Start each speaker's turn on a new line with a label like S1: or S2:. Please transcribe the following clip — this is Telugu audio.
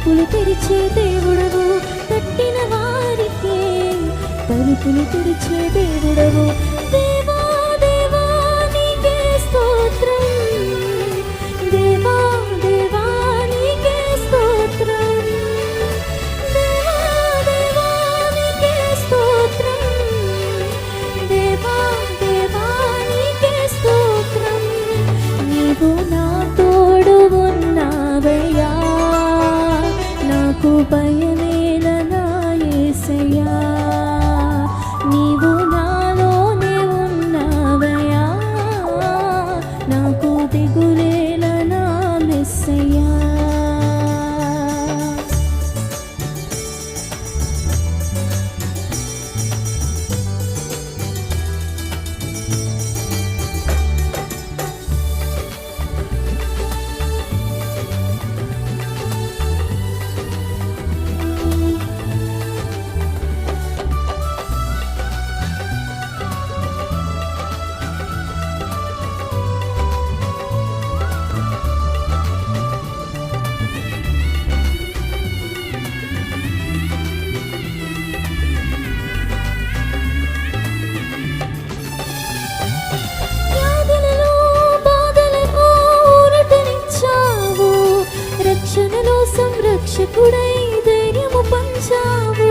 S1: తలుపులు తెరిచే దేవుడవు, తట్టిన వారికి తలుపులు తెరిచే దేవుడవు. దేవా దేవా నీకే స్తోత్రం, దేవా దేవా నీకే స్తోత్రం, దేవా దేవా నీకే స్తోత్రం, దేవా దేవా నీకే స్తోత్రం. నీవు నా తోడు ఉన్నావయ్యా, నాకు భయమేలనా యేసయ్యా. నీవు నాలోనే ఉన్నావయ్యా, నాకు దిగులేలనా మెస్సయ్యా. రక్షణలో సంరక్షకుడై ధైర్యము పంచావు.